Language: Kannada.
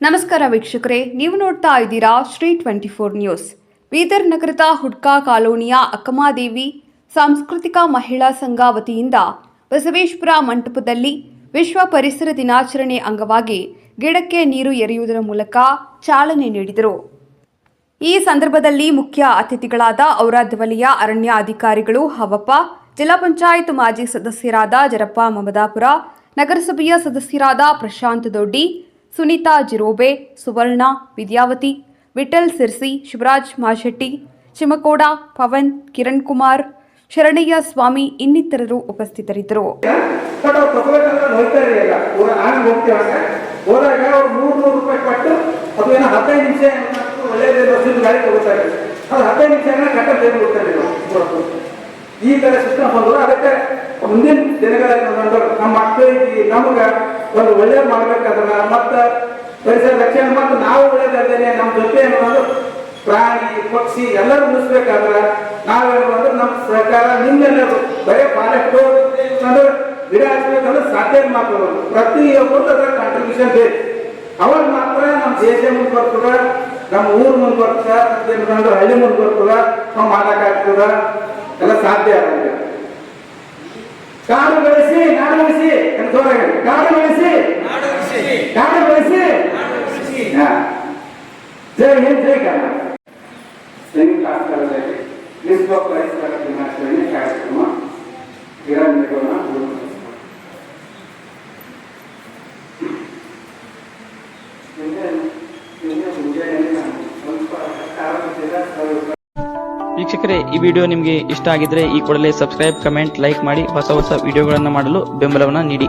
ನಮಸ್ಕಾರ ವೀಕ್ಷಕರೇ, ನೀವು ನೋಡ್ತಾ ಇದ್ದೀರಾ ಶ್ರೀ 24 ನ್ಯೂಸ್. ಬೀದರ್ ನಗರದ ಹುಡ್ಕಾ ಕಾಲೋನಿಯ ಅಕ್ಕಮಾದೇವಿ ಸಾಂಸ್ಕೃತಿಕ ಮಹಿಳಾ ಸಂಘ ವತಿಯಿಂದ ಬಸವೇಶ್ವರ ಮಂಟಪದಲ್ಲಿ ವಿಶ್ವ ಪರಿಸರ ದಿನಾಚರಣೆ ಅಂಗವಾಗಿ ಗಿಡಕ್ಕೆ ನೀರು ಎರೆಯುವುದರ ಮೂಲಕ ಚಾಲನೆ ನೀಡಿದರು. ಈ ಸಂದರ್ಭದಲ್ಲಿ ಮುಖ್ಯ ಅತಿಥಿಗಳಾದ ಔರಾದ್ ವಲಯ ಅರಣ್ಯ ಅಧಿಕಾರಿಗಳು ಹವಪ್ಪ, ಜಿಲ್ಲಾ ಪಂಚಾಯತ್ ಮಾಜಿ ಸದಸ್ಯರಾದ ಜರಪ್ಪ ಮಮದಾಪುರ, ನಗರಸಭೆಯ ಸದಸ್ಯರಾದ ಪ್ರಶಾಂತ್ ದೊಡ್ಡಿ, ಸುನೀತಾ ಜಿರೋಬೆ, ಸುವರ್ಣ, ವಿದ್ಯಾವತಿ, ವಿಠಲ್ ಸಿರ್ಸಿ, ಶಿವರಾಜ್ ಮಾಶೆಟ್ಟಿ, ಚಿಮಕೋಡ, ಪವನ್, ಕಿರಣ್ ಕುಮಾರ್, ಶರಣಯ್ಯ ಸ್ವಾಮಿ ಇನ್ನಿತರರು ಉಪಸ್ಥಿತರಿದ್ದರು. ಈ ತರ ಸಿಸ್ಟಮ್ ಬಂದ್ರು. ಅದಕ್ಕೆ ಮುಂದಿನ ದಿನಗಳಲ್ಲಿ ನಮ್ಮ ಮಕ್ಕಳಿಗೆ ನಮಗೆ ಒಂದು ಒಳ್ಳೆ ಮಾಡ್ಬೇಕಾದ್ರೆ ಮತ್ತೆ ಪರಿಸರ ರಕ್ಷಣೆ ಮತ್ತು ನಾವು ಒಳ್ಳೇದಲ್ಲದೆ ನಮ್ಮ ಜೊತೆ ಏನಂದ್ರೆ ಪ್ರಾಣಿ ಪಕ್ಷಿ ಎಲ್ಲರೂ ಉಳಿಸ್ಬೇಕಾದ್ರೆ ನಾವೇನಂದ್ರೆ ನಮ್ಮ ಸರ್ಕಾರ ನಿಮ್ಮೆಲ್ಲರೂ ಬರೀ ಫಾರೆಸ್ಟ್ ಅಂದ್ರೆ ಗಿಡ ಹಚ್ಚಬೇಕಂದ್ರೆ ಸಾಧ್ಯ ಮಾತ್ರ ಪ್ರತಿಯೊಬ್ಬರು ಅದರ ಕಾಂಟ್ರಿಬ್ಯೂಷನ್ ಬೇಕು. ಅವಾಗ ಮಾತ್ರ ನಮ್ಮ ದೇಶ ಮುಂದೆ ಬರ್ತದ, ನಮ್ಮ ಊರು ಮುಂದೆ ಬರ್ತದ, ಹಳ್ಳಿ ಮುಂದೆ ಬರ್ತದ, ನಾವು ಮಾಡಕ್ಕಾಗ್ತದ, ಎಲ್ಲ ಸಾಧ್ಯ ಆಗುತ್ತೆ. ಕಾಡು ಬೆಳೆಸಿ ನಾಡು ಬೆಳೆಸಿ ಕಾಡು ಬೆಳೆಸಿ ಕಾಡು ಬೆಳೆಸಿ. ಜೈ ಹಿಂದ್ ಜೈ ಕನ್ನಡ. ಸಂಯುಕ್ತ ಆಸ್ಪತ್ರೆಯಲ್ಲಿ ವಿಶ್ವ ಪರಿಸರ ದಿನಾಚರಣೆ ಕಾರ್ಯಕ್ರಮ ಗಿಡ ನೆಡೋಣ. ವೀಕ್ಷಕರೇ, ಈ ವಿಡಿಯೋ ನಿಮಗೆ ಇಷ್ಟ ಆಗಿದ್ರೆ ಈ ಕೂಡಲೇ ಸಬ್ಸ್ಕ್ರೈಬ್, ಕಮೆಂಟ್, ಲೈಕ್ ಮಾಡಿ ಹೊಸ ವಿಡಿಯೋಗಳನ್ನು ಮಾಡಲು ಬೆಂಬಲವನ್ನು ನೀಡಿ.